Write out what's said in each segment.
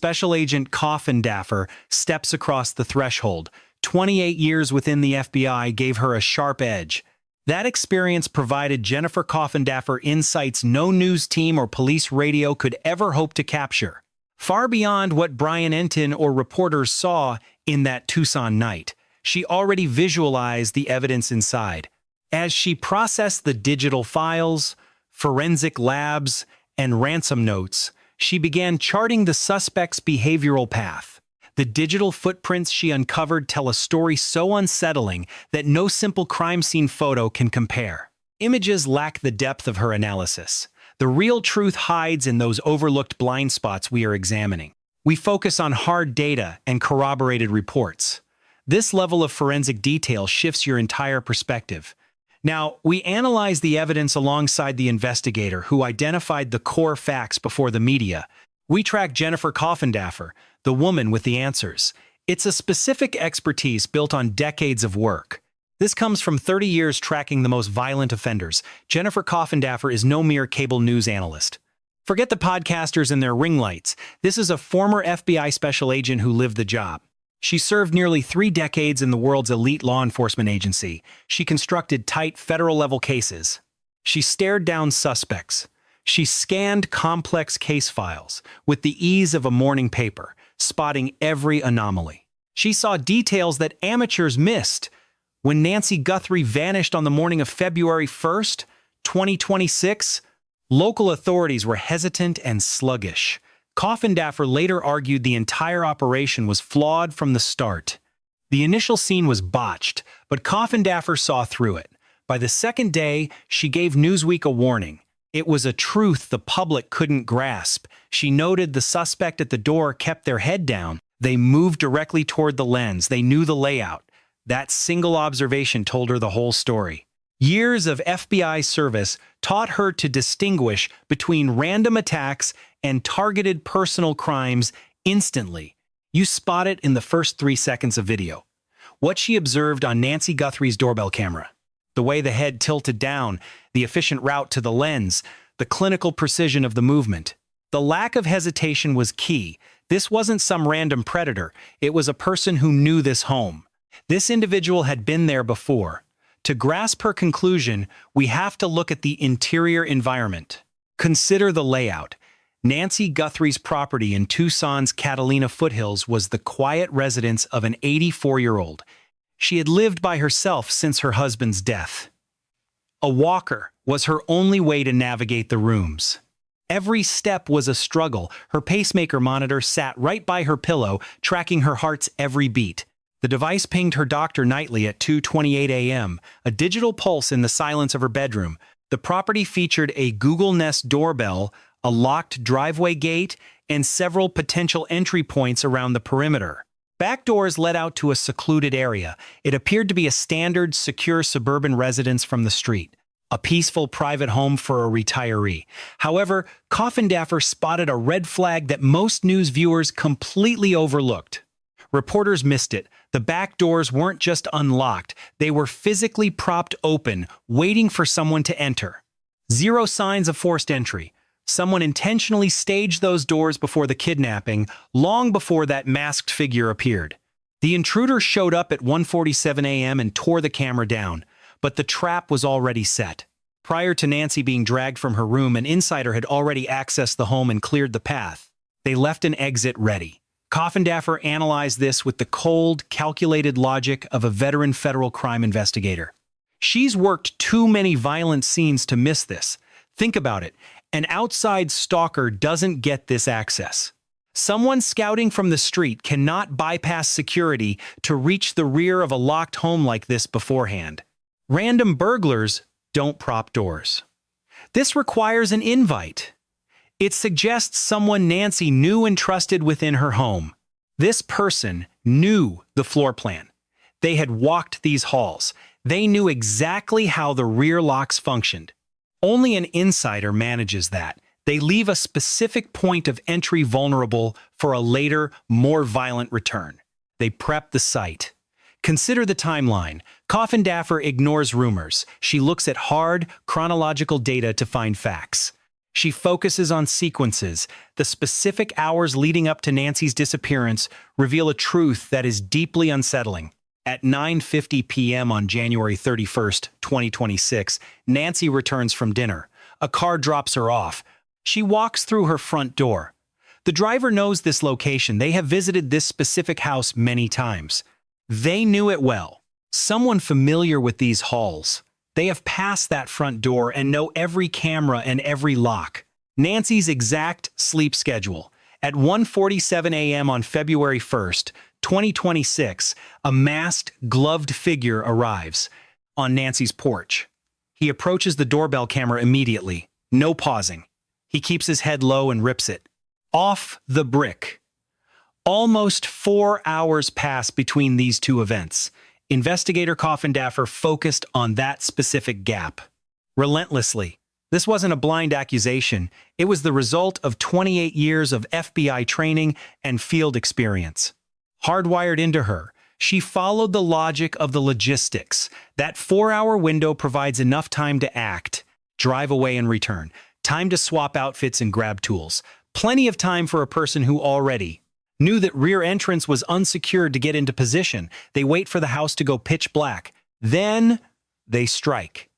Special Agent Coffindaffer steps across the threshold. 28 years within the FBI gave her a sharp edge. That experience provided Jennifer Coffindaffer insights no news team or police radio could ever hope to capture. Far beyond what Brian Entin or reporters saw in that Tucson night, she already visualized the evidence inside. As she processed the digital files, forensic labs, and ransom notes, she began charting the suspect's behavioral path. The digital footprints she uncovered tell a story so unsettling that no simple crime scene photo can compare. Images lack the depth of her analysis. The real truth hides in those overlooked blind spots we are examining. We focus on hard data and corroborated reports. This level of forensic detail shifts your entire perspective. Now, we analyze the evidence alongside the investigator who identified the core facts before the media. We track Jennifer Coffindaffer, the woman with the answers. It's a specific expertise built on decades of work. This comes from 30 years tracking the most violent offenders. Jennifer Coffindaffer is no mere cable news analyst. Forget the podcasters and their ring lights. This is a former FBI special agent who lived the job. She served nearly 3 decades in the world's elite law enforcement agency. She constructed tight federal-level cases. She stared down suspects. She scanned complex case files with the ease of a morning paper, spotting every anomaly. She saw details that amateurs missed. When Nancy Guthrie vanished on the morning of February 1st, 2026, local authorities were hesitant and sluggish. Coffindaffer later argued the entire operation was flawed from the start. The initial scene was botched, but Coffindaffer saw through it. By the second day, she gave Newsweek a warning. It was a truth the public couldn't grasp. She noted the suspect at the door kept their head down. They moved directly toward the lens. They knew the layout. That single observation told her the whole story. Years of FBI service taught her to distinguish between random attacks and targeted personal crimes instantly. You spot it in the first 3 seconds of video. What she observed on Nancy Guthrie's doorbell camera. The way the head tilted down, the efficient route to the lens, the clinical precision of the movement. The lack of hesitation was key. This wasn't some random predator. It was a person who knew this home. This individual had been there before. To grasp her conclusion, we have to look at the interior environment. Consider the layout. Nancy Guthrie's property in Tucson's Catalina foothills was the quiet residence of an 84-year-old. She had lived by herself since her husband's death. A walker was her only way to navigate the rooms. Every step was a struggle. Her pacemaker monitor sat right by her pillow, tracking her heart's every beat. The device pinged her doctor nightly at 2:28 a.m., a digital pulse in the silence of her bedroom. The property featured a Google Nest doorbell, a locked driveway gate, and several potential entry points around the perimeter. Back doors led out to a secluded area. It appeared to be a standard, secure suburban residence from the street, a peaceful private home for a retiree. However, Coffindaffer spotted a red flag that most news viewers completely overlooked. Reporters missed it. The back doors weren't just unlocked, they were physically propped open, waiting for someone to enter. Zero signs of forced entry. Someone intentionally staged those doors before the kidnapping, long before that masked figure appeared. The intruder showed up at 1:47 a.m. and tore the camera down, but the trap was already set. Prior to Nancy being dragged from her room, an insider had already accessed the home and cleared the path. They left an exit ready. Coffindaffer analyzed this with the cold, calculated logic of a veteran federal crime investigator. She's worked too many violent scenes to miss this. Think about it. An outside stalker doesn't get this access. Someone scouting from the street cannot bypass security to reach the rear of a locked home like this beforehand. Random burglars don't prop doors. This requires an invite. It suggests someone Nancy knew and trusted within her home. This person knew the floor plan. They had walked these halls. They knew exactly how the rear locks functioned. Only an insider manages that. They leave a specific point of entry vulnerable for a later, more violent return. They prep the site. Consider the timeline. Coffindaffer ignores rumors. She looks at hard, chronological data to find facts. She focuses on sequences. The specific hours leading up to Nancy's disappearance reveal a truth that is deeply unsettling. At 9:50 p.m. on January 31st, 2026, Nancy returns from dinner. A car drops her off. She walks through her front door. The driver knows this location. They have visited this specific house many times. They knew it well. Someone familiar with these halls. They have passed that front door and know every camera and every lock. Nancy's exact sleep schedule. At 1:47 a.m. on February 1st, 2026, a masked, gloved figure arrives on Nancy's porch. He approaches the doorbell camera immediately. No pausing. He keeps his head low and rips it. Off the brick. Almost 4 hours pass between these two events. Investigator Coffindaffer focused on that specific gap. Relentlessly. This wasn't a blind accusation. It was the result of 28 years of FBI training and field experience. Hardwired into her, she followed the logic of the logistics. That 4-hour window provides enough time to act, drive away and return, time to swap outfits and grab tools. Plenty of time for a person who already knew that rear entrance was unsecured to get into position. They wait for the house to go pitch black. Then they strike.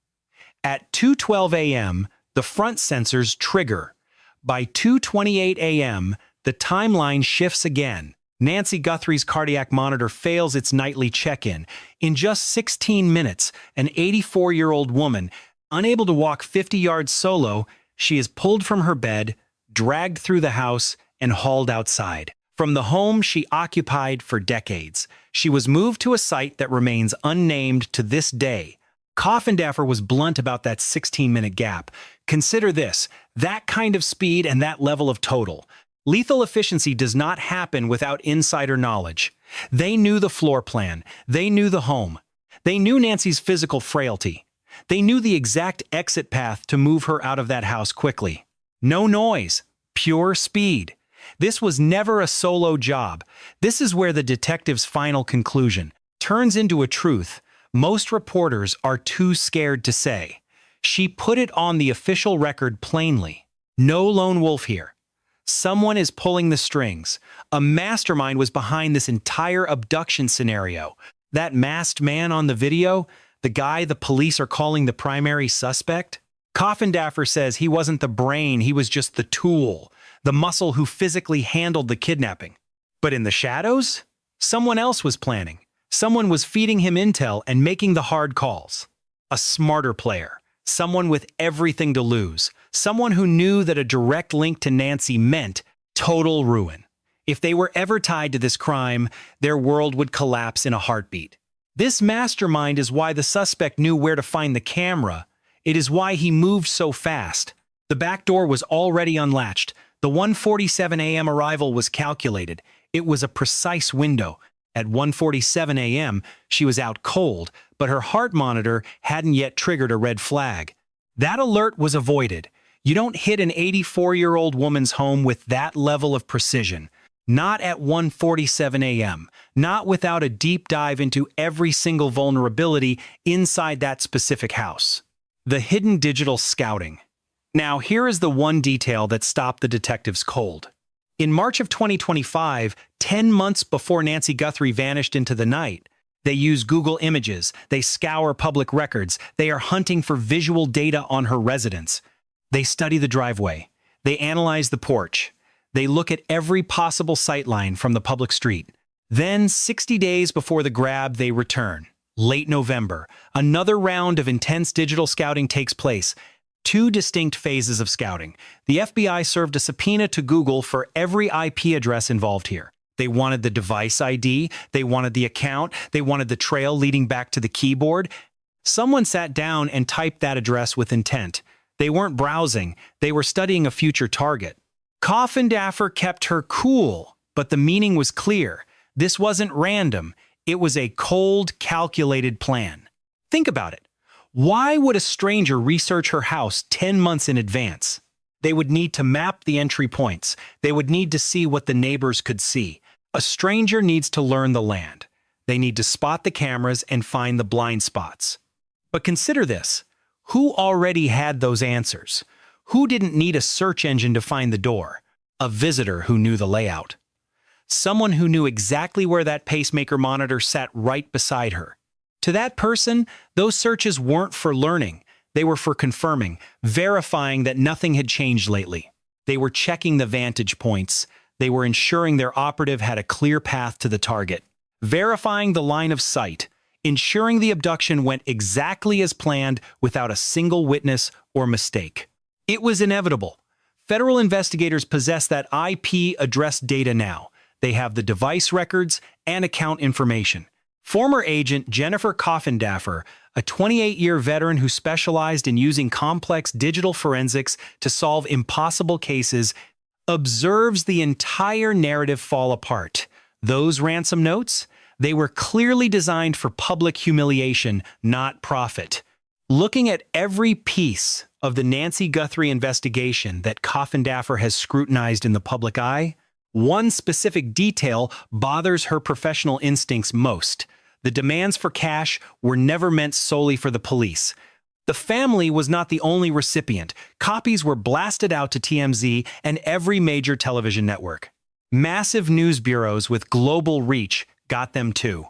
At 2:12 a.m., the front sensors trigger. By 2:28 a.m., the timeline shifts again. Nancy Guthrie's cardiac monitor fails its nightly check-in. In just 16 minutes, an 84-year-old woman, unable to walk 50 yards solo, she is pulled from her bed, dragged through the house, and hauled outside. From the home she occupied for decades, she was moved to a site that remains unnamed to this day. Coffindaffer was blunt about that 16-minute gap. Consider this, that kind of speed and that level of total. Lethal efficiency does not happen without insider knowledge. They knew the floor plan. They knew the home. They knew Nancy's physical frailty. They knew the exact exit path to move her out of that house quickly. No noise, pure speed. This was never a solo job. This is where the detective's final conclusion turns into a truth most reporters are too scared to say. She put it on the official record plainly. No lone wolf here. Someone is pulling the strings. A mastermind was behind this entire abduction scenario. That masked man on the video, the guy the police are calling the primary suspect? Coffindaffer says he wasn't the brain, he was just the tool, the muscle who physically handled the kidnapping. But in the shadows, someone else was planning. Someone was feeding him intel and making the hard calls. A smarter player. Someone with everything to lose. Someone who knew that a direct link to Nancy meant total ruin. If they were ever tied to this crime, their world would collapse in a heartbeat. This mastermind is why the suspect knew where to find the camera. It is why he moved so fast. The back door was already unlatched. The 1:47 a.m. arrival was calculated. It was a precise window. At 1:47 a.m., she was out cold, but her heart monitor hadn't yet triggered a red flag. That alert was avoided. You don't hit an 84-year-old woman's home with that level of precision. Not at 1:47 a.m., not without a deep dive into every single vulnerability inside that specific house. The hidden digital scouting. Now, here is the one detail that stopped the detectives cold. In March of 2025, 10 months before Nancy Guthrie vanished into the night, they use Google Images, they scour public records, they are hunting for visual data on her residence. They study the driveway, they analyze the porch, they look at every possible sightline from the public street. Then, 60 days before the grab, they return. Late November, another round of intense digital scouting takes place. Two distinct phases of scouting. The FBI served a subpoena to Google for every IP address involved here. They wanted the device ID, they wanted the account, they wanted the trail leading back to the keyboard. Someone sat down and typed that address with intent. They weren't browsing, they were studying a future target. Coffindaffer kept her cool, but the meaning was clear. This wasn't random, it was a cold, calculated plan. Think about it. Why would a stranger research her house 10 months in advance? They would need to map the entry points. They would need to see what the neighbors could see. A stranger needs to learn the land. They need to spot the cameras and find the blind spots. But consider this. Who already had those answers? Who didn't need a search engine to find the door? A visitor who knew the layout. Someone who knew exactly where that pacemaker monitor sat right beside her. To that person, those searches weren't for learning. They were for confirming, verifying that nothing had changed lately. They were checking the vantage points. They were ensuring their operative had a clear path to the target. Verifying the line of sight. Ensuring the abduction went exactly as planned without a single witness or mistake. It was inevitable. Federal investigators possess that IP address data now. They have the device records and account information. Former agent Jennifer Coffindaffer, a 28-year veteran who specialized in using complex digital forensics to solve impossible cases, observes the entire narrative fall apart. Those ransom notes? They were clearly designed for public humiliation, not profit. Looking at every piece of the Nancy Guthrie investigation that Coffindaffer has scrutinized in the public eye, one specific detail bothers her professional instincts most. The demands for cash were never meant solely for the police. The family was not the only recipient. Copies were blasted out to TMZ and every major television network. Massive news bureaus with global reach got them too.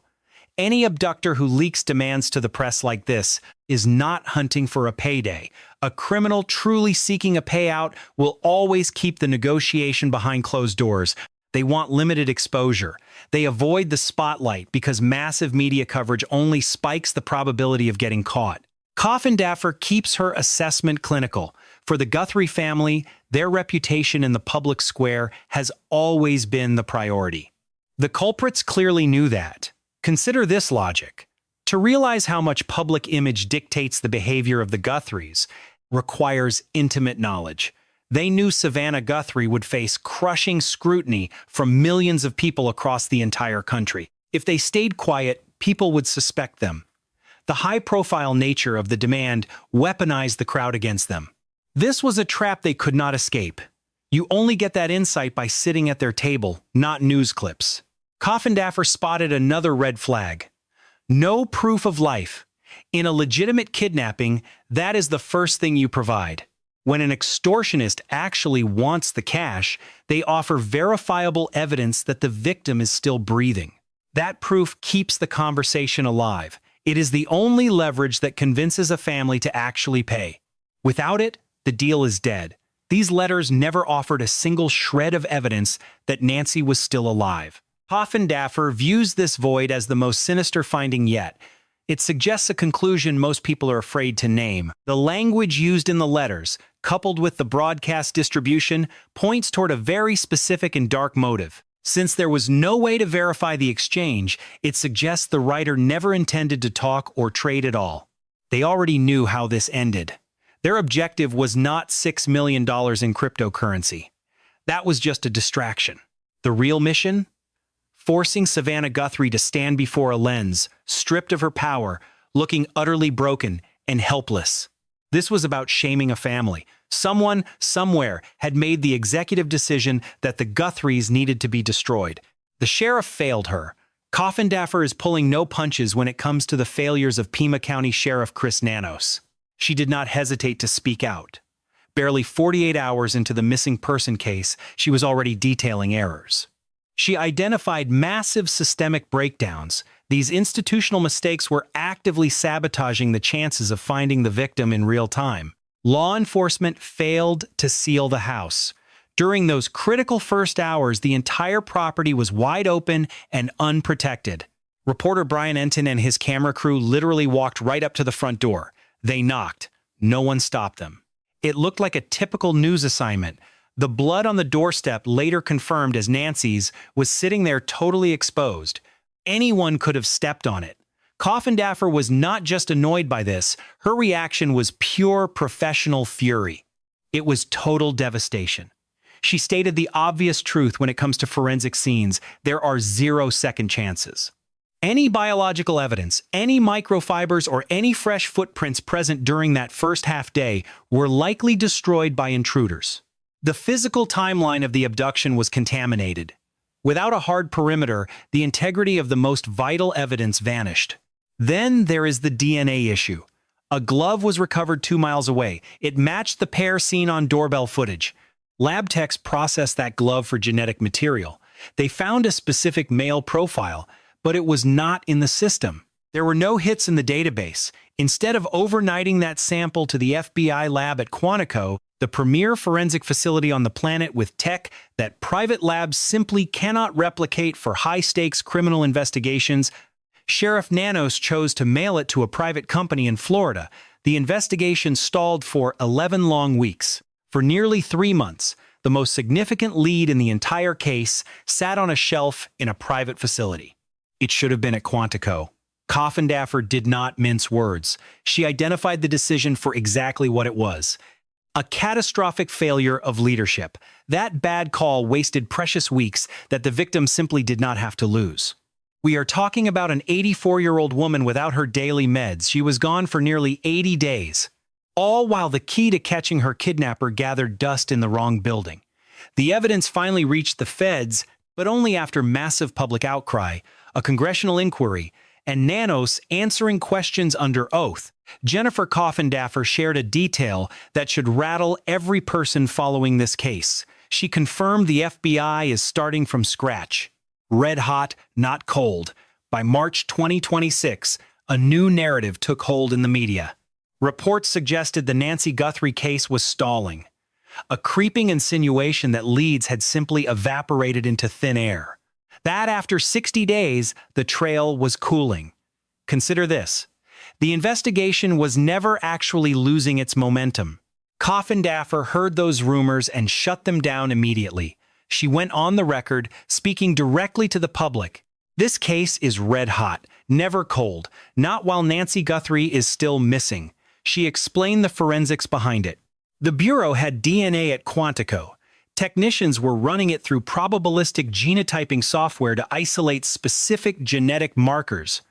Any abductor who leaks demands to the press like this is not hunting for a payday. A criminal truly seeking a payout will always keep the negotiation behind closed doors. They want limited exposure. They avoid the spotlight because massive media coverage only spikes the probability of getting caught. Coffindaffer keeps her assessment clinical. For the Guthrie family, their reputation in the public square has always been the priority. The culprits clearly knew that. Consider this logic. To realize how much public image dictates the behavior of the Guthries requires intimate knowledge. They knew Savannah Guthrie would face crushing scrutiny from millions of people across the entire country. If they stayed quiet, people would suspect them. The high-profile nature of the demand weaponized the crowd against them. This was a trap they could not escape. You only get that insight by sitting at their table, not news clips. Coffindaffer spotted another red flag. No proof of life. In a legitimate kidnapping, that is the first thing you provide. When an extortionist actually wants the cash, they offer verifiable evidence that the victim is still breathing. That proof keeps the conversation alive. It is the only leverage that convinces a family to actually pay. Without it, the deal is dead. These letters never offered a single shred of evidence that Nancy was still alive. Coffindaffer views this void as the most sinister finding yet. It suggests a conclusion most people are afraid to name. The language used in the letters, coupled with the broadcast distribution, points toward a very specific and dark motive. Since there was no way to verify the exchange, it suggests the writer never intended to talk or trade at all. They already knew how this ended. Their objective was not $6 million in cryptocurrency. That was just a distraction. The real mission? Forcing Savannah Guthrie to stand before a lens, stripped of her power, looking utterly broken and helpless. This was about shaming a family. Someone, somewhere, had made the executive decision that the Guthries needed to be destroyed. The sheriff failed her. Coffindaffer is pulling no punches when it comes to the failures of Pima County Sheriff Chris Nanos. She did not hesitate to speak out. Barely 48 hours into the missing person case, she was already detailing errors. She identified massive systemic breakdowns. These institutional mistakes were actively sabotaging the chances of finding the victim in real time. Law enforcement failed to seal the house. During those critical first hours, the entire property was wide open and unprotected. Reporter Brian Enton and his camera crew literally walked right up to the front door. They knocked. No one stopped them. It looked like a typical news assignment. The blood on the doorstep, later confirmed as Nancy's, was sitting there totally exposed. Anyone could have stepped on it. Coffindaffer was not just annoyed by this. Her reaction was pure professional fury. It was total devastation. She stated the obvious truth when it comes to forensic scenes. There are 0 second chances. Any biological evidence, any microfibers, or any fresh footprints present during that first half day were likely destroyed by intruders. The physical timeline of the abduction was contaminated. Without a hard perimeter, the integrity of the most vital evidence vanished. Then there is the DNA issue. A glove was recovered 2 miles away. It matched the pair seen on doorbell footage. Lab techs processed that glove for genetic material. They found a specific male profile, but it was not in the system. There were no hits in the database. Instead of overnighting that sample to the FBI lab at Quantico, the premier forensic facility on the planet with tech that private labs simply cannot replicate for high-stakes criminal investigations, Sheriff Nanos chose to mail it to a private company in Florida. The investigation stalled for 11 long weeks. For nearly 3 months, the most significant lead in the entire case sat on a shelf in a private facility. It should have been at Quantico. Coffindaffer did not mince words. She identified the decision for exactly what it was: a catastrophic failure of leadership. That bad call wasted precious weeks that the victim simply did not have to lose. We are talking about an 84-year-old woman without her daily meds. She was gone for nearly 80 days. All while the key to catching her kidnapper gathered dust in the wrong building. The evidence finally reached the feds, but only after massive public outcry, a congressional inquiry, and Nanos answering questions under oath. Jennifer Coffindaffer shared a detail that should rattle every person following this case. She confirmed the FBI is starting from scratch. Red hot, not cold. By March 2026, a new narrative took hold in the media. Reports suggested the Nancy Guthrie case was stalling, a creeping insinuation that leads had simply evaporated into thin air. That after 60 days, the trail was cooling. Consider this: the investigation was never actually losing its momentum. Coffindaffer heard those rumors and shut them down immediately. She went on the record, speaking directly to the public. This case is red hot, never cold, not while Nancy Guthrie is still missing. She explained the forensics behind it. The Bureau had DNA at Quantico. Technicians were running it through probabilistic genotyping software to isolate specific genetic markers.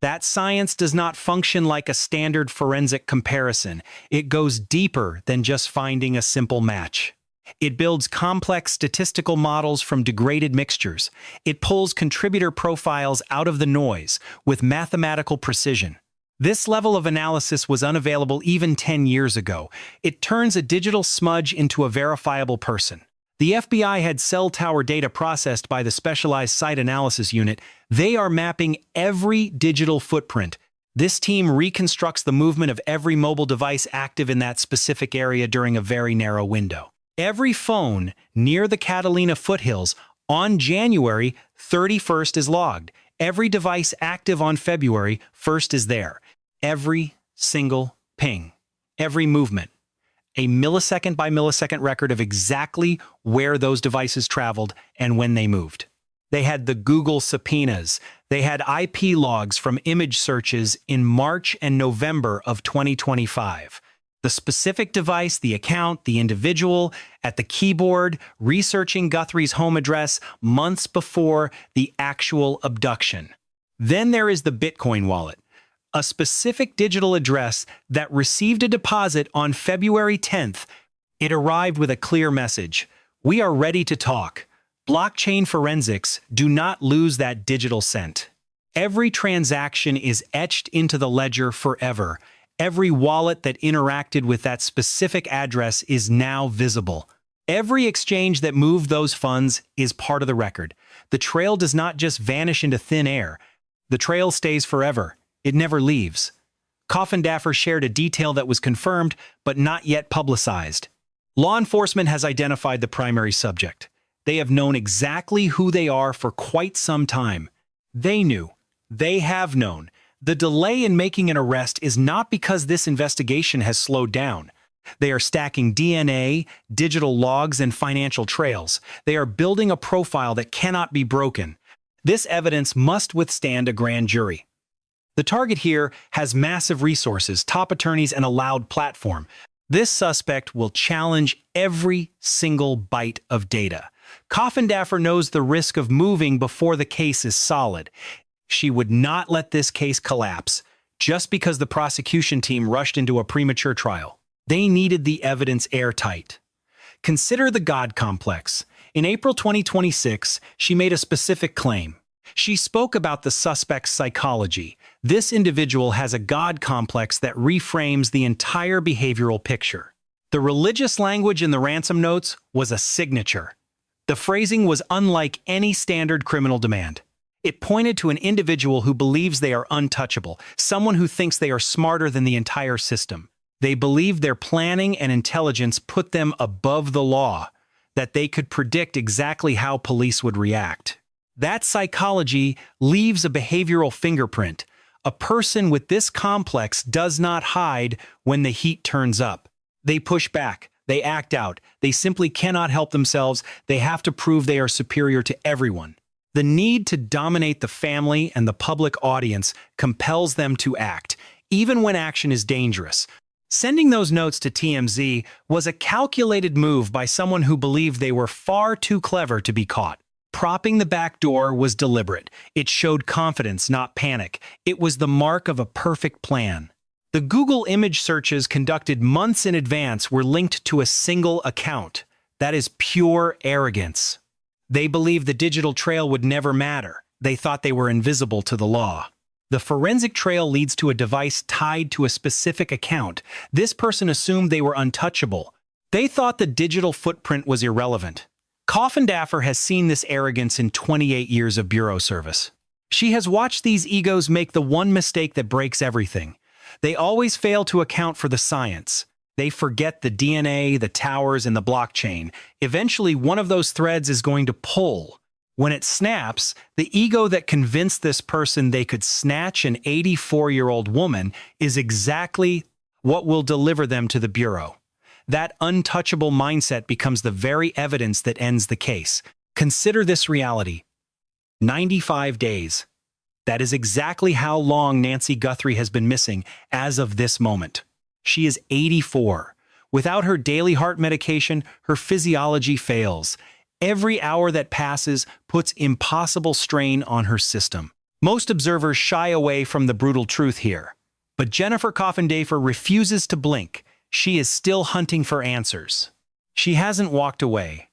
That science does not function like a standard forensic comparison. It goes deeper than just finding a simple match. It builds complex statistical models from degraded mixtures. It pulls contributor profiles out of the noise with mathematical precision. This level of analysis was unavailable even 10 years ago. It turns a digital smudge into a verifiable person. The FBI had cell tower data processed by the Specialized Site Analysis Unit. They are mapping every digital footprint. This team reconstructs the movement of every mobile device active in that specific area during a very narrow window. Every phone near the Catalina foothills on January 31st is logged. Every device active on February 1st is there. Every single ping, every movement. A millisecond by millisecond record of exactly where those devices traveled and when they moved. They had the Google subpoenas. They had IP logs from image searches in March and November of 2025. The specific device, the account, the individual at the keyboard, researching Guthrie's home address months before the actual abduction. Then there is the Bitcoin wallet, a specific digital address that received a deposit on February 10th. It arrived with a clear message: "We are ready to talk." Blockchain forensics do not lose that digital scent. Every transaction is etched into the ledger forever. Every wallet that interacted with that specific address is now visible. Every exchange that moved those funds is part of the record. The trail does not just vanish into thin air. The trail stays forever. It never leaves. Coffindaffer shared a detail that was confirmed, but not yet publicized. Law enforcement has identified the primary subject. They have known exactly who they are for quite some time. They knew. They have known. The delay in making an arrest is not because this investigation has slowed down. They are stacking DNA, digital logs, and financial trails. They are building a profile that cannot be broken. This evidence must withstand a grand jury. The target here has massive resources, top attorneys, and a loud platform. This suspect will challenge every single byte of data. Coffindaffer knows the risk of moving before the case is solid. She would not let this case collapse just because the prosecution team rushed into a premature trial. They needed the evidence airtight. Consider the God complex. In April 2026, she made a specific claim. She spoke about the suspect's psychology. This individual has a God complex that reframes the entire behavioral picture. The religious language in the ransom notes was a signature. The phrasing was unlike any standard criminal demand. It pointed to an individual who believes they are untouchable, someone who thinks they are smarter than the entire system. They believe their planning and intelligence put them above the law, that they could predict exactly how police would react. That psychology leaves a behavioral fingerprint. A person with this complex does not hide when the heat turns up. They push back. They act out. They simply cannot help themselves. They have to prove they are superior to everyone. The need to dominate the family and the public audience compels them to act, even when action is dangerous. Sending those notes to TMZ was a calculated move by someone who believed they were far too clever to be caught. Propping the back door was deliberate. It showed confidence, not panic. It was the mark of a perfect plan. The Google image searches conducted months in advance were linked to a single account. That is pure arrogance. They believed the digital trail would never matter. They thought they were invisible to the law. The forensic trail leads to a device tied to a specific account. This person assumed they were untouchable. They thought the digital footprint was irrelevant. Coffindaffer has seen this arrogance in 28 years of bureau service. She has watched these egos make the one mistake that breaks everything. They always fail to account for the science. They forget the DNA, the towers, and the blockchain. Eventually, one of those threads is going to pull. When it snaps, the ego that convinced this person they could snatch an 84-year-old woman is exactly what will deliver them to the bureau. That untouchable mindset becomes the very evidence that ends the case. Consider this reality. 95 days. That is exactly how long Nancy Guthrie has been missing as of this moment. She is 84. Without her daily heart medication, her physiology fails. Every hour that passes puts impossible strain on her system. Most observers shy away from the brutal truth here. But Jennifer Coffindaffer refuses to blink. She is still hunting for answers. She hasn't walked away.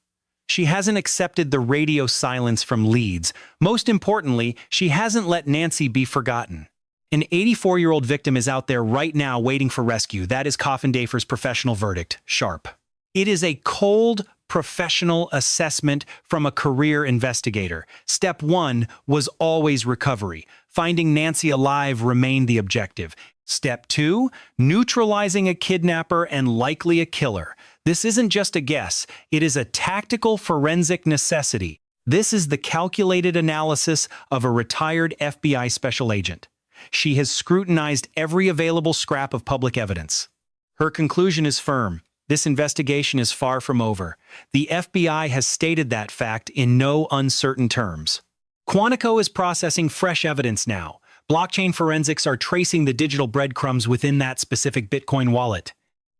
She hasn't accepted the radio silence from leads. Most importantly, she hasn't let Nancy be forgotten. An 84-year-old victim is out there right now waiting for rescue. That is Coffindaffer's professional verdict, sharp. It is a cold, professional assessment from a career investigator. Step 1 was always recovery. Finding Nancy alive remained the objective. Step 2, neutralizing a kidnapper and likely a killer. This isn't just a guess. It is a tactical forensic necessity. This is the calculated analysis of a retired FBI special agent. She has scrutinized every available scrap of public evidence. Her conclusion is firm. This investigation is far from over. The FBI has stated that fact in no uncertain terms. Quantico is processing fresh evidence now. Blockchain forensics are tracing the digital breadcrumbs within that specific Bitcoin wallet.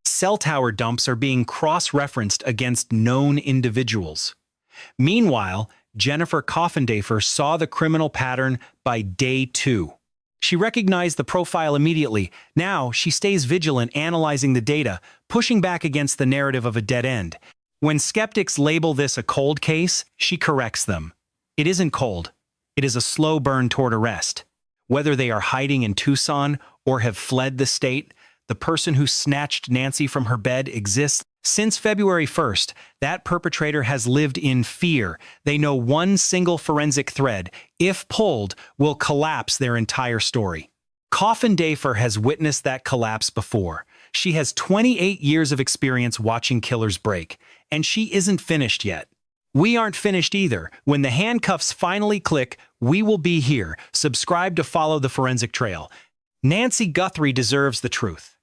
Cell tower dumps are being cross-referenced against known individuals. Meanwhile, Jennifer Coffindaffer saw the criminal pattern by day 2. She recognized the profile immediately. Now, she stays vigilant, analyzing the data, pushing back against the narrative of a dead end. When skeptics label this a cold case, she corrects them. It isn't cold. It is a slow burn toward arrest. Whether they are hiding in Tucson or have fled the state, the person who snatched Nancy from her bed exists. Since February 1st, that perpetrator has lived in fear. They know one single forensic thread, if pulled, will collapse their entire story. Coffindaffer has witnessed that collapse before. She has 28 years of experience watching killers break, and she isn't finished yet. We aren't finished either. When the handcuffs finally click, we will be here. Subscribe to follow the forensic trail. Nancy Guthrie deserves the truth.